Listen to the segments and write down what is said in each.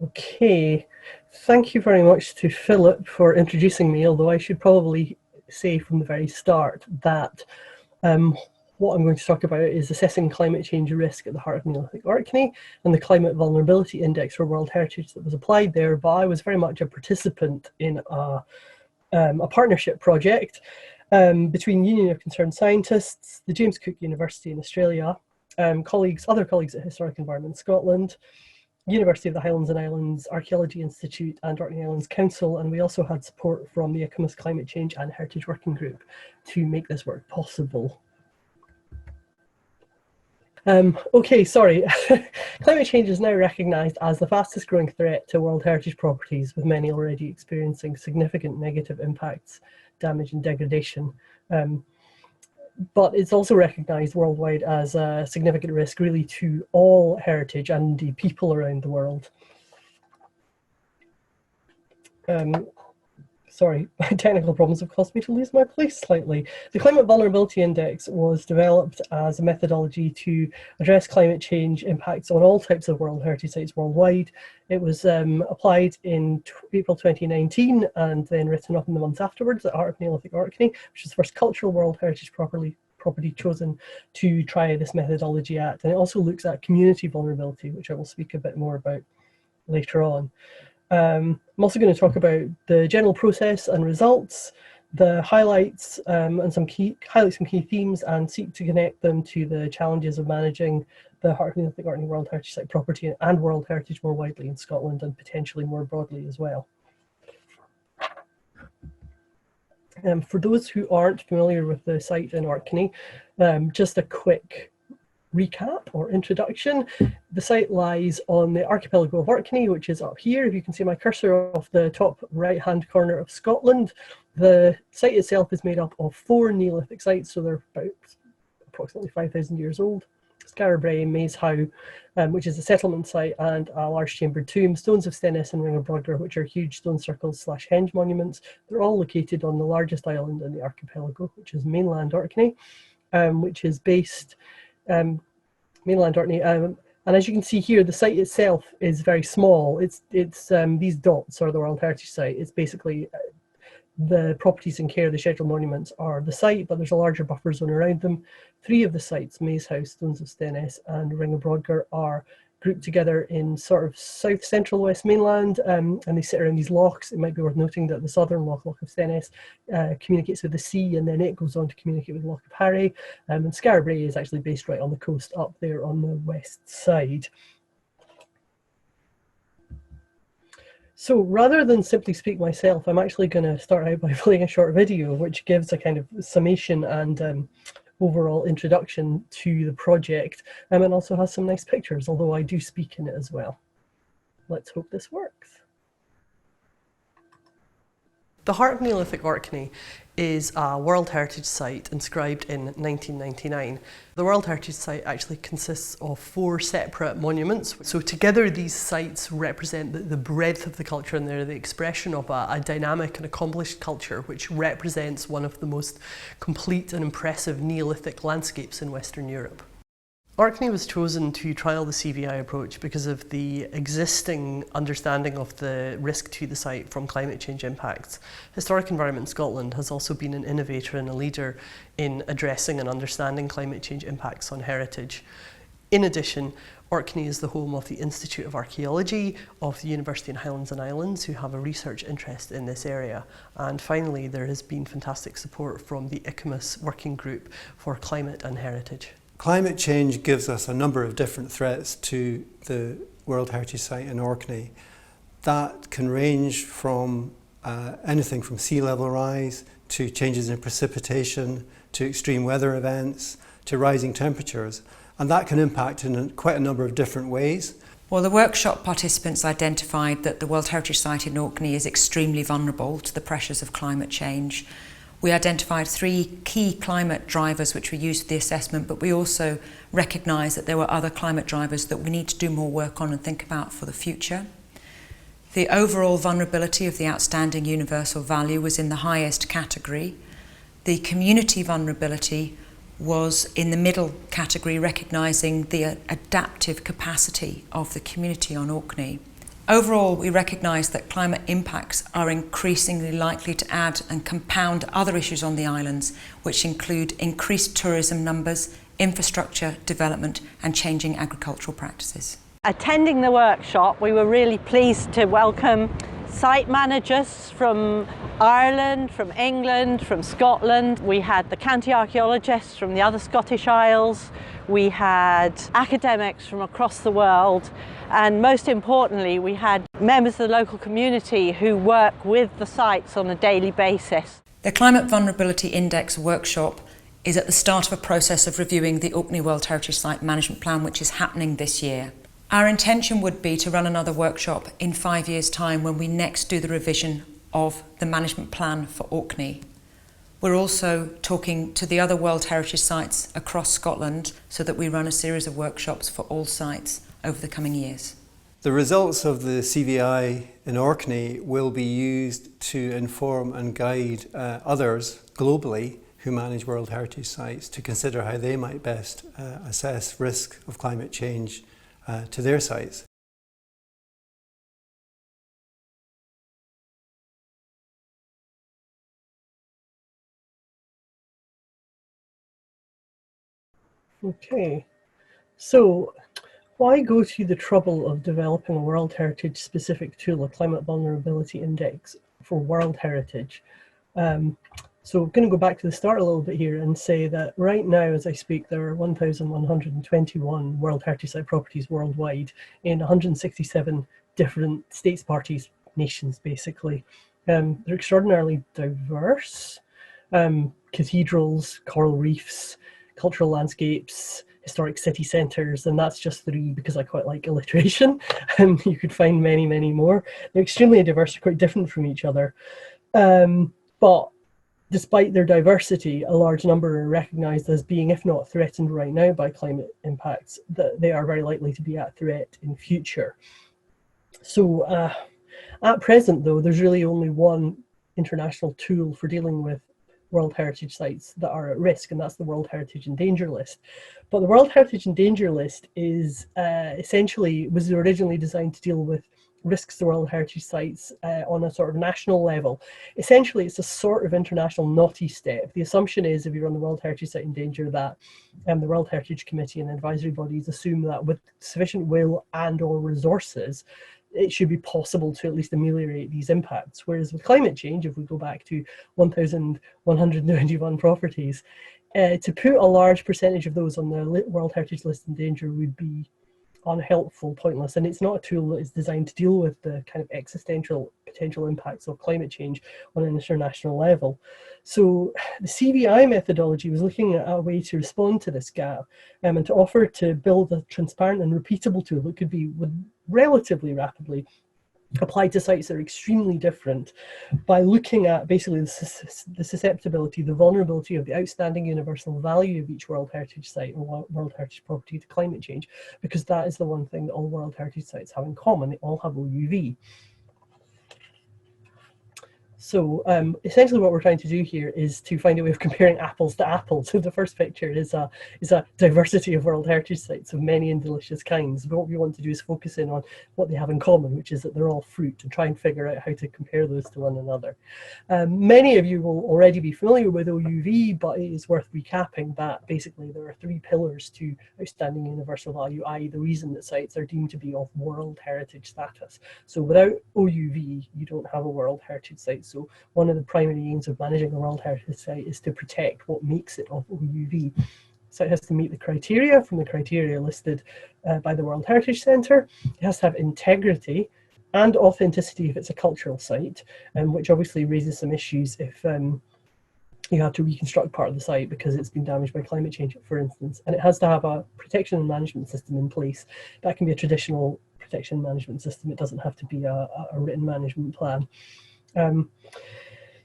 Okay, thank you very much to Philip for introducing me, although I should probably say from the very start that what I'm going to talk about is assessing climate change risk at the Heart of Neolithic Orkney and the Climate Vulnerability Index for World Heritage that was applied there, but I was very much a participant in a partnership project between Union of Concerned Scientists, the James Cook University in Australia, other colleagues at Historic Environment Scotland, University of the Highlands and Islands Archaeology Institute and Orkney Islands Council, and we also had support from the ICMOS Climate Change and Heritage Working Group to make this work possible. Okay, sorry. Climate change is now recognised as the fastest growing threat to World Heritage properties, with many already experiencing significant negative impacts, damage and degradation. But it's also recognised worldwide as a significant risk really to all heritage and indeed people around the world. Sorry, my technical problems have caused me to lose my place slightly. The Climate Vulnerability Index was developed as a methodology to address climate change impacts on all types of World Heritage sites worldwide. It was applied in April 2019 and then written up in the months afterwards at Heart of Neolithic Orkney, which is the first cultural World Heritage property chosen to try this methodology at. And it also looks at community vulnerability, which I will speak a bit more about later on. I'm also going to talk about the general process and results, the highlights and some key themes, and seek to connect them to the challenges of managing the Heart of Neolithic Orkney World Heritage Site property and World Heritage more widely in Scotland and potentially more broadly as well. For those who aren't familiar with the site in Orkney, just a quick recap or introduction. The site lies on the archipelago of Orkney, which is up here. If you can see my cursor off the top right-hand corner of Scotland. The site itself is made up of 4 Neolithic sites, so they're about approximately 5,000 years old. Scarabray, Maze Howe, which is a settlement site, and a large chambered tomb, stones of Stennis and Ring of Brodgar, which are huge stone circles / henge monuments. They're all located on the largest island in the archipelago, which is mainland Orkney, which is based mainland Orkney, and as you can see here, the site itself is very small. It's these dots are the World Heritage Site. It's basically the properties in care, the scheduled monuments are the site, but there's a larger buffer zone around them. 3 of the sites, Maze House, Stones of Stennis, and Ring of Brodgar, are grouped together in sort of south central West Mainland, and they sit around these lochs. It might be worth noting that the southern loch, Loch of Stennis, communicates with the sea, and then it goes on to communicate with Loch of Harry, and Scarabray is actually based right on the coast up there on the west side. So rather than simply speak myself, I'm actually going to start out by playing a short video which gives a kind of summation and overall introduction to the project, and also has some nice pictures, although I do speak in it as well. Let's hope this works. The Heart of Neolithic Orkney is a World Heritage Site inscribed in 1999. The World Heritage Site actually consists of 4 separate monuments. So together these sites represent the breadth of the culture, and they're the expression of a dynamic and accomplished culture which represents one of the most complete and impressive Neolithic landscapes in Western Europe. Orkney was chosen to trial the CVI approach because of the existing understanding of the risk to the site from climate change impacts. Historic Environment Scotland has also been an innovator and a leader in addressing and understanding climate change impacts on heritage. In addition, Orkney is the home of the Institute of Archaeology of the University of the Highlands and Islands, who have a research interest in this area. And finally, there has been fantastic support from the ICMOS Working Group for Climate and Heritage. Climate change gives us a number of different threats to the World Heritage Site in Orkney. That can range from anything from sea level rise to changes in precipitation, to extreme weather events, to rising temperatures. And that can impact in quite a number of different ways. Well, the workshop participants identified that the World Heritage Site in Orkney is extremely vulnerable to the pressures of climate change. We identified 3 key climate drivers which we used for the assessment, but we also recognised that there were other climate drivers that we need to do more work on and think about for the future. The overall vulnerability of the outstanding universal value was in the highest category. The community vulnerability was in the middle category, recognising the adaptive capacity of the community on Orkney. Overall, we recognise that climate impacts are increasingly likely to add and compound other issues on the islands, which include increased tourism numbers, infrastructure development and changing agricultural practices. Attending the workshop, we were really pleased to welcome site managers from Ireland, from England, from Scotland. We had the county archaeologists from the other Scottish Isles. We had academics from across the world. And most importantly, we had members of the local community who work with the sites on a daily basis. The Climate Vulnerability Index workshop is at the start of a process of reviewing the Orkney World Heritage Site Management Plan, which is happening this year. Our intention would be to run another workshop in 5 years' time when we next do the revision of the management plan for Orkney. We're also talking to the other World Heritage sites across Scotland so that we run a series of workshops for all sites over the coming years. The results of the CVI in Orkney will be used to inform and guide others globally who manage World Heritage sites to consider how they might best assess risk of climate change to their sites. Okay, so why go to the trouble of developing a World Heritage specific tool, a Climate Vulnerability Index for World Heritage? So I'm going to go back to the start a little bit here and say that right now, as I speak, there are 1,121 World Heritage Site properties worldwide in 167 different states, parties, nations, basically. They're extraordinarily diverse. Cathedrals, coral reefs, cultural landscapes, historic city centres, and that's just 3 because I quite like alliteration. You could find many, many more. They're extremely diverse, quite different from each other. But despite their diversity, a large number are recognised as being, if not threatened right now by climate impacts, that they are very likely to be at threat in future. So at present, though, there's really only one international tool for dealing with World Heritage sites that are at risk, and that's the World Heritage in Danger List. But the World Heritage in Danger List is essentially was originally designed to deal with risks to World Heritage sites on a sort of national level. Essentially, it's a sort of international naughty step. The assumption is if you're on the World Heritage Site in Danger that the World Heritage Committee and advisory bodies assume that with sufficient will and or resources, it should be possible to at least ameliorate these impacts. Whereas with climate change, if we go back to 1,191 properties, to put a large percentage of those on the World Heritage List in danger would be unhelpful, pointless, and it's not a tool that is designed to deal with the kind of existential potential impacts of climate change on an international level. So the CVI methodology was looking at a way to respond to this gap and to offer to build a transparent and repeatable tool that could be relatively rapidly applied to sites that are extremely different by looking at basically the susceptibility, the vulnerability of the outstanding universal value of each World Heritage site or World Heritage property to climate change, because that is the one thing that all World Heritage sites have in common. They all have OUV. So essentially what we're trying to do here is to find a way of comparing apples to apples. So the first picture is a diversity of World Heritage sites of many and delicious kinds. But what we want to do is focus in on what they have in common, which is that they're all fruit, and try and figure out how to compare those to one another. Many of you will already be familiar with OUV, but it is worth recapping that basically there are 3 pillars to outstanding universal value, i.e. the reason that sites are deemed to be of World Heritage status. So without OUV, you don't have a World Heritage site. So one of the primary aims of managing a World Heritage site is to protect what makes it of OUV. So it has to meet the criteria from the criteria listed by the World Heritage Centre. It has to have integrity and authenticity if it's a cultural site, which obviously raises some issues if you have to reconstruct part of the site because it's been damaged by climate change, for instance. And it has to have a protection and management system in place. That can be a traditional protection management system. It doesn't have to be a written management plan.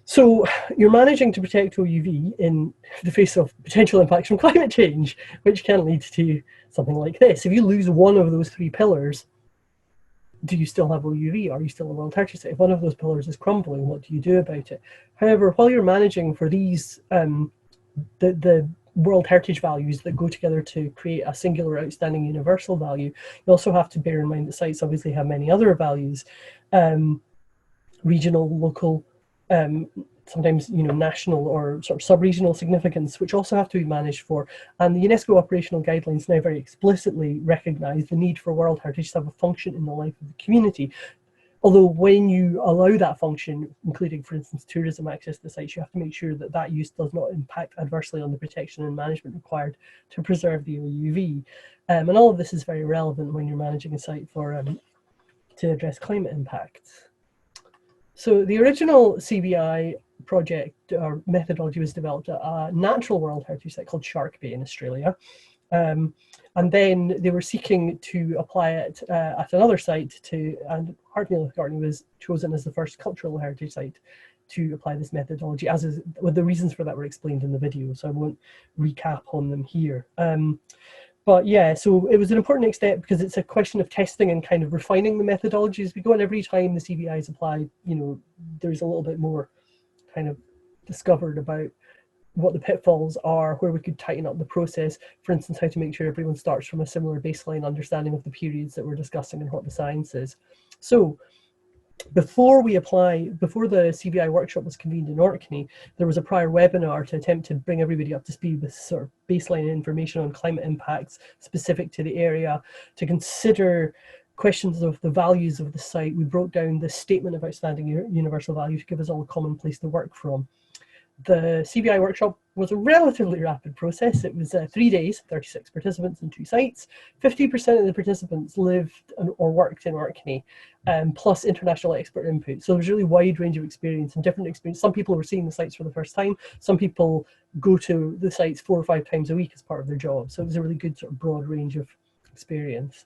So you're managing to protect OUV in the face of potential impacts from climate change, which can lead to something like this. If you lose one of those 3 pillars, do you still have OUV? Are you still a World Heritage site? If one of those pillars is crumbling, what do you do about it? However, while you're managing for these, the World Heritage values that go together to create a singular outstanding universal value, you also have to bear in mind that sites obviously have many other values, regional, local, sometimes national or sort of sub-regional significance, which also have to be managed for. And the UNESCO operational guidelines now very explicitly recognise the need for World Heritage to have a function in the life of the community. Although when you allow that function, including, for instance, tourism access to the sites, you have to make sure that that use does not impact adversely on the protection and management required to preserve the OUV. And all of this is very relevant when you're managing a site for to address climate impacts. So the original CBI project or methodology was developed at a natural World Heritage site called Shark Bay in Australia. And then they were seeking to apply it at another site and Heart of Neolithic Orkney was chosen as the first cultural heritage site to apply this methodology, with the reasons for that were explained in the video, so I won't recap on them here. But yeah, so it was an important next step because it's a question of testing and kind of refining the methodology as we go, and every time the CBI is applied, there's a little bit more kind of discovered about what the pitfalls are, where we could tighten up the process, for instance, how to make sure everyone starts from a similar baseline understanding of the periods that we're discussing and what the science is. So before the CBI workshop was convened in Orkney, there was a prior webinar to attempt to bring everybody up to speed with sort of baseline information on climate impacts specific to the area, to consider questions of the values of the site. We broke down the statement of outstanding universal value to give us all a common place to work from. The CBI workshop was a relatively rapid process. It was 3 days, 36 participants and 2 sites. 50% of the participants lived or worked in Orkney, plus international expert input. So there's a really wide range of experience and different experience. Some people were seeing the sites for the first time. Some people go to the sites 4 or 5 times a week as part of their job. So it was a really good sort of broad range of experience.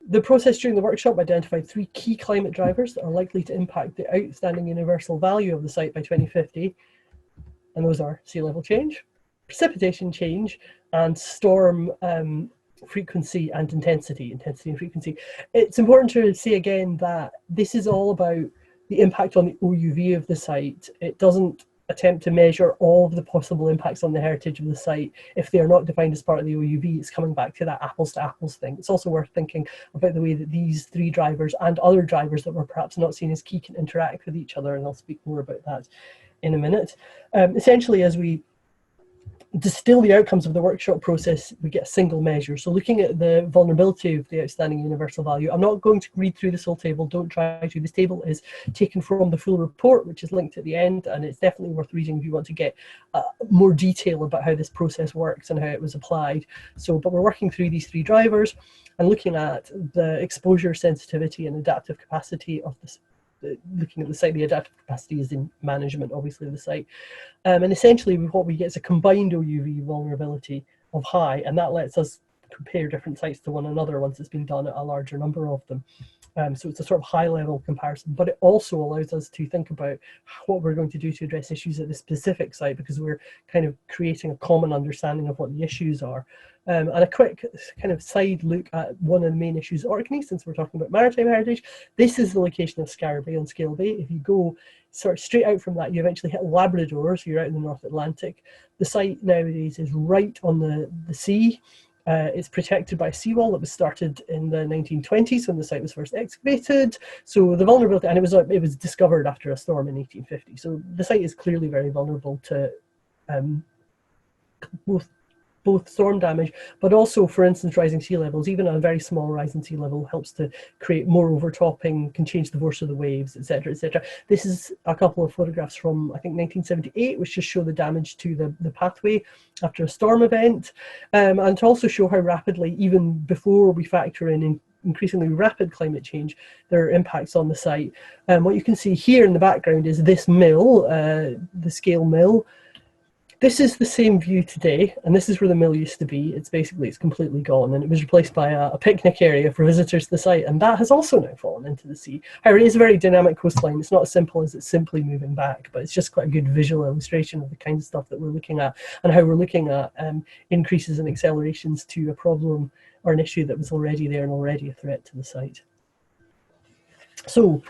The process during the workshop identified 3 key climate drivers that are likely to impact the outstanding universal value of the site by 2050. And those are sea level change, precipitation change, and storm frequency and intensity and frequency. It's important to say again that this is all about the impact on the OUV of the site. It doesn't attempt to measure all of the possible impacts on the heritage of the site. If they are not defined as part of the OUV, it's coming back to that apples to apples thing. It's also worth thinking about the way that these 3 drivers and other drivers that were perhaps not seen as key can interact with each other, and I'll speak more about that in a minute. Essentially, as we distill the outcomes of the workshop process, we get a single measure. So looking at the vulnerability of the outstanding universal value, I'm not going to read through this whole table, don't try to. This table is taken from the full report, which is linked at the end, and it's definitely worth reading if you want to get more detail about how this process works and how it was applied. But we're working through these 3 drivers and looking at the exposure, sensitivity, and adaptive capacity of this. Looking at the site, the adaptive capacity is in management, obviously, of the site. And essentially what we get is a combined OUV vulnerability of high, and that lets us compare different sites to one another once it's been done at a larger number of them. So it's a sort of high level comparison, but it also allows us to think about what we're going to do to address issues at the specific site, because we're kind of creating a common understanding of what the issues are. And a quick kind of side look at one of the main issues at Orkney, since we're talking about maritime heritage. This is the location of Skara Bay on Scale Bay. If you go sort of straight out from that, you eventually hit Labrador, so you're out in the North Atlantic. The site nowadays is right on the sea. It's protected by a seawall that was started in the 1920s when the site was first excavated. So the vulnerability, and it was discovered after a storm in 1850. So the site is clearly very vulnerable to both storm damage, but also, for instance, rising sea levels. Even a very small rise in sea level helps to create more overtopping, can change the force of the waves, etc., etc. This is a couple of photographs from, I think, 1978, which just show the damage to the pathway after a storm event, and to also show how rapidly, even before we factor in increasingly rapid climate change, there are impacts on the site. What you can see here in the background is this mill, the Scale Mill. This is the same view today, and this is where the mill used to be. It's completely gone, and it was replaced by a picnic area for visitors to the site, and that has also now fallen into the sea. However, it is a very dynamic coastline. It's not as simple as it's simply moving back, but it's just quite a good visual illustration of the kind of stuff that we're looking at, and how we're looking at increases and accelerations to a problem or an issue that was already there and already a threat to the site. So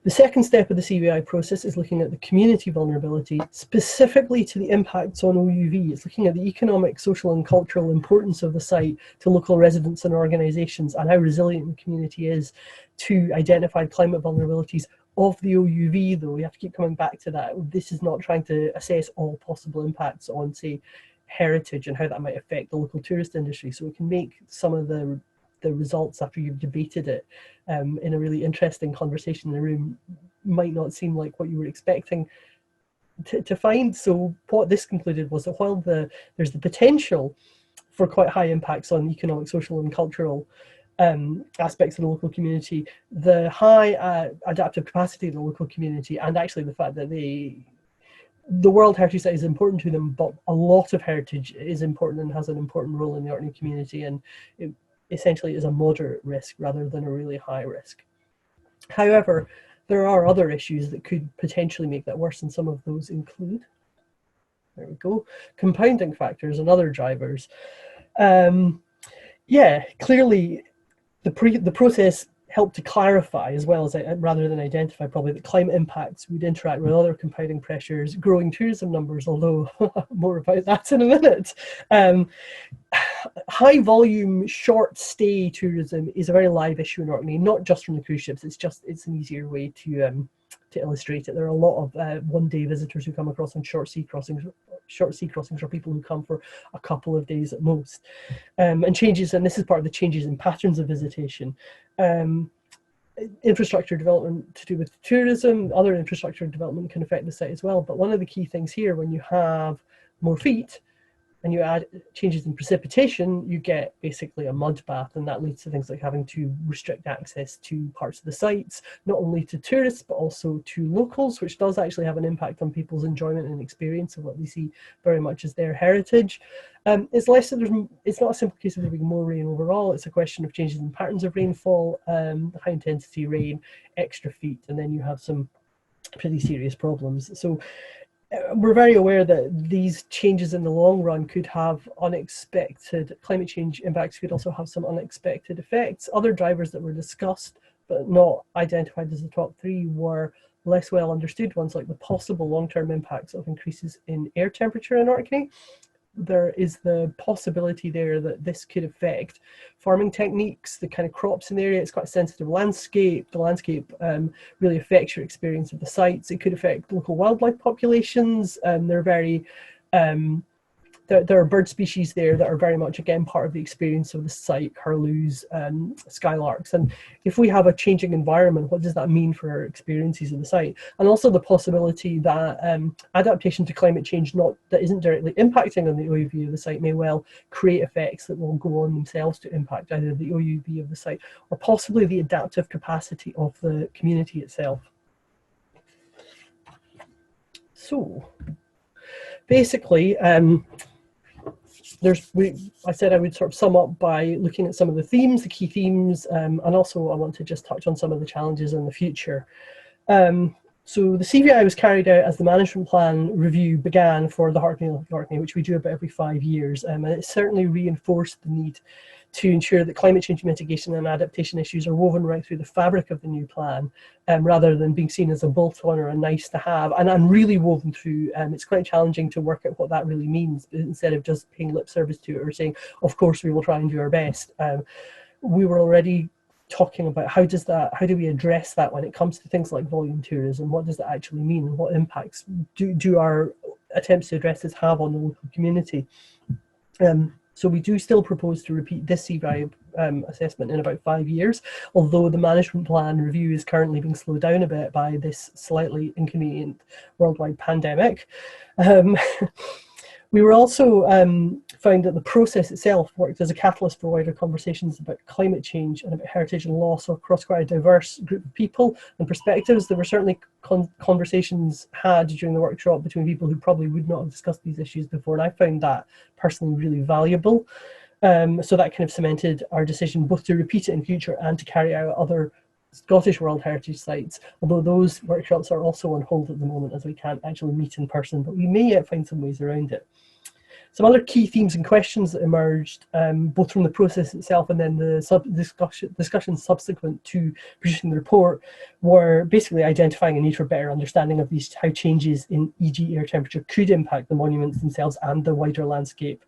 The second step of the CVI process is looking at the community vulnerability, specifically to the impacts on OUV. It's looking at the economic, social and cultural importance of the site to local residents and organisations, and how resilient the community is to identify climate vulnerabilities of the OUV, though. We have to keep coming back to that. This is not trying to assess all possible impacts on, say, heritage and how that might affect the local tourist industry. So we can make some of the results after you've debated it in a really interesting conversation in the room might not seem like what you were expecting to find. So what this concluded was that while there's the potential for quite high impacts on economic, social and cultural aspects of the local community, the high adaptive capacity of the local community, and actually the fact that the World Heritage Site is important to them, but a lot of heritage is important and has an important role in the Orkney community, and it essentially is a moderate risk rather than a really high risk. However, there are other issues that could potentially make that worse, and some of those include, there we go, compounding factors and other drivers. Yeah, clearly the process helped to clarify, as well as rather than identify, probably that climate impacts would interact with other compounding pressures, growing tourism numbers, although more about that in a minute. High volume, short stay tourism is a very live issue in Orkney, not just from the cruise ships. It's an easier way to illustrate it. There are a lot of one-day visitors who come across on short sea crossings. Short sea crossings are people who come for a couple of days at most. And changes, and this is part of the changes in patterns of visitation. Infrastructure development to do with tourism, other infrastructure development can affect the site as well. But one of the key things here, when you have more feet and you add changes in precipitation, you get basically a mud bath, and that leads to things like having to restrict access to parts of the sites, not only to tourists but also to locals, which does actually have an impact on people's enjoyment and experience of what they see very much as their heritage. It's not a simple case of there being more rain overall. It's a question of changes in patterns of rainfall, high intensity rain, extra feet, and then you have some pretty serious problems. So we're very aware that these changes in the long run could have unexpected climate change impacts, could also have some unexpected effects. Other drivers that were discussed but not identified as the top three were less well understood ones, like the possible long-term impacts of increases in air temperature in Orkney. There is the possibility there that this could affect farming techniques, the kind of crops in the area. It's quite a sensitive landscape. The landscape really affects your experience of the sites. It could affect local wildlife populations. They're very there are bird species there that are very much, again, part of the experience of the site, curlews, skylarks. And if we have a changing environment, what does that mean for our experiences of the site? And also the possibility that adaptation to climate change that isn't directly impacting on the OUV of the site may well create effects that will go on themselves to impact either the OUV of the site or possibly the adaptive capacity of the community itself. So basically, I said I would sort of sum up by looking at some of the themes, the key themes, and also I want to just touch on some of the challenges in the future. So the CVI was carried out as the management plan review began for the Heart of Neolithic Orkney, which we do about every 5 years, and it certainly reinforced the need to ensure that climate change mitigation and adaptation issues are woven right through the fabric of the new plan, rather than being seen as a bolt-on or a nice to have, and really woven through. It's quite challenging to work out what that really means, instead of just paying lip service to it or saying, of course we will try and do our best. We were already talking about how do we address that when it comes to things like volume tourism? What does that actually mean, and what impacts do our attempts to address this have on the local community? So we do still propose to repeat this CVI assessment in about 5 years, although the management plan review is currently being slowed down a bit by this slightly inconvenient worldwide pandemic. We were also found that the process itself worked as a catalyst for wider conversations about climate change and about heritage and loss across quite a diverse group of people and perspectives. There were certainly conversations had during the workshop between people who probably would not have discussed these issues before, and I found that personally really valuable. So that kind of cemented our decision both to repeat it in future and to carry out other Scottish World Heritage sites, although those workshops are also on hold at the moment as we can't actually meet in person, but we may yet find some ways around it. Some other key themes and questions that emerged, both from the process itself and then the discussions subsequent to producing the report, were basically identifying a need for better understanding of how changes in, e.g. air temperature, could impact the monuments themselves and the wider landscape.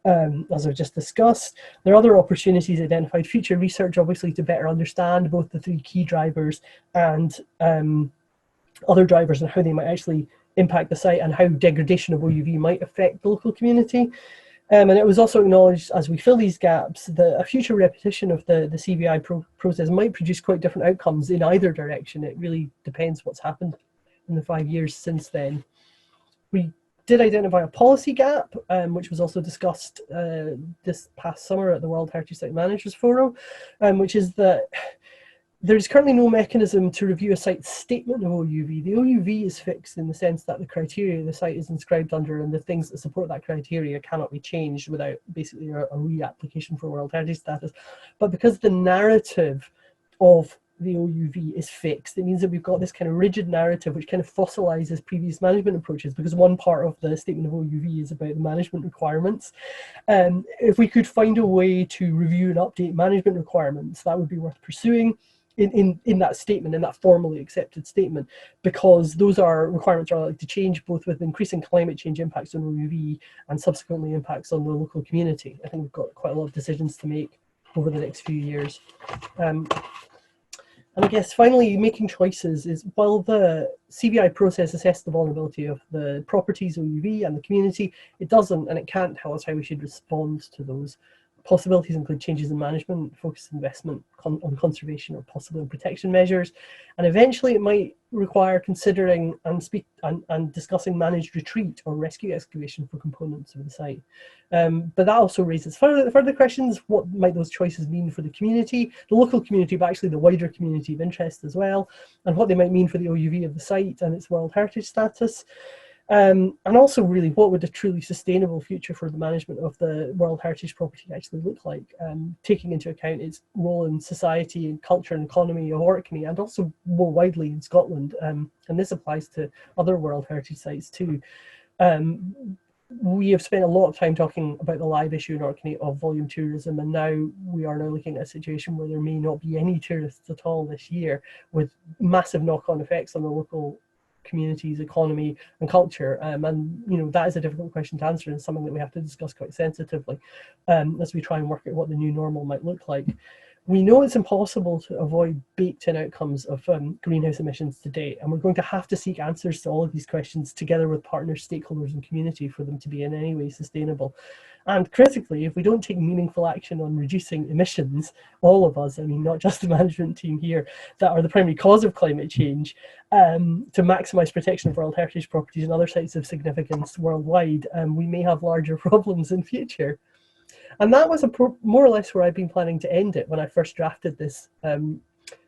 As I've just discussed, there are other opportunities identified, future research obviously, to better understand both the three key drivers and other drivers and how they might actually impact the site and how degradation of OUV might affect the local community. And it was also acknowledged, as we fill these gaps, that a future repetition of the CBI process might produce quite different outcomes in either direction. It really depends what's happened in the 5 years since then. We did identify a policy gap, which was also discussed this past summer at the World Heritage Site Managers Forum, which is that there's currently no mechanism to review a site's statement of OUV. The OUV is fixed in the sense that the criteria the site is inscribed under and the things that support that criteria cannot be changed without basically a reapplication for World Heritage status. But because the narrative of the OUV is fixed, it means that we've got this kind of rigid narrative which kind of fossilizes previous management approaches, because one part of the statement of OUV is about the management requirements. If we could find a way to review and update management requirements, that would be worth pursuing in that statement, in that formally accepted statement, because those requirements are likely to change, both with increasing climate change impacts on OUV and subsequently impacts on the local community. I think we've got quite a lot of decisions to make over the next few years. And I guess finally, making choices is, while the CBI process assessed the vulnerability of the properties, OUV and the community, it doesn't and it can't tell us how we should respond to those. Possibilities include changes in management, focused investment on conservation or possibly on protection measures, and eventually it might require considering and discussing managed retreat or rescue excavation for components of the site. But that also raises further questions. What might those choices mean for the community, the local community, but actually the wider community of interest as well, and what they might mean for the OUV of the site and its World Heritage status. And also, really, what would a truly sustainable future for the management of the World Heritage property actually look like, taking into account its role in society and culture and economy of Orkney, and also more widely in Scotland. And this applies to other World Heritage sites too. We have spent a lot of time talking about the live issue in Orkney of volume tourism, and now we are looking at a situation where there may not be any tourists at all this year, with massive knock-on effects on the local communities, economy and culture, and that is a difficult question to answer and something that we have to discuss quite sensitively as we try and work out what the new normal might look like. We know it's impossible to avoid baked-in outcomes of greenhouse emissions to date, and we're going to have to seek answers to all of these questions together with partners, stakeholders and community for them to be in any way sustainable. And critically, if we don't take meaningful action on reducing emissions, all of us, I mean, not just the management team here, that are the primary cause of climate change, to maximise protection of World Heritage properties and other sites of significance worldwide, we may have larger problems in future. And that was more or less where I've been planning to end it when I first drafted this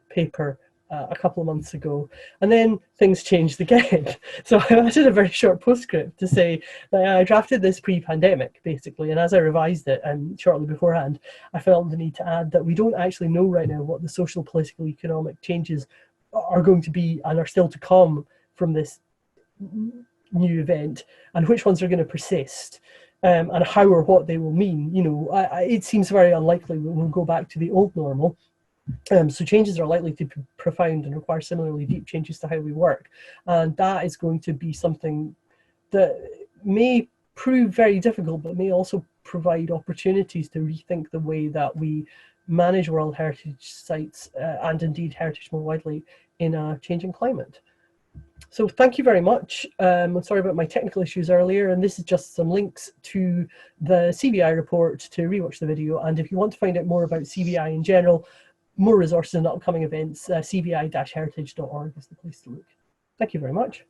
paper a couple of months ago. And then things changed again. So I added a very short postscript to say that I drafted this pre-pandemic, basically. And as I revised it shortly beforehand, I felt the need to add that we don't actually know right now what the social, political, economic changes are going to be and are still to come from this new event, and which ones are going to persist. And how or what they will mean. It seems very unlikely that we'll go back to the old normal. So changes are likely to be profound and require similarly deep changes to how we work. And that is going to be something that may prove very difficult, but may also provide opportunities to rethink the way that we manage World Heritage sites and indeed heritage more widely in a changing climate. So thank you very much. I'm sorry about my technical issues earlier, and this is just some links to the CBI report to rewatch the video. And if you want to find out more about CBI in general, more resources and upcoming events, cbi-heritage.org is the place to look. Thank you very much.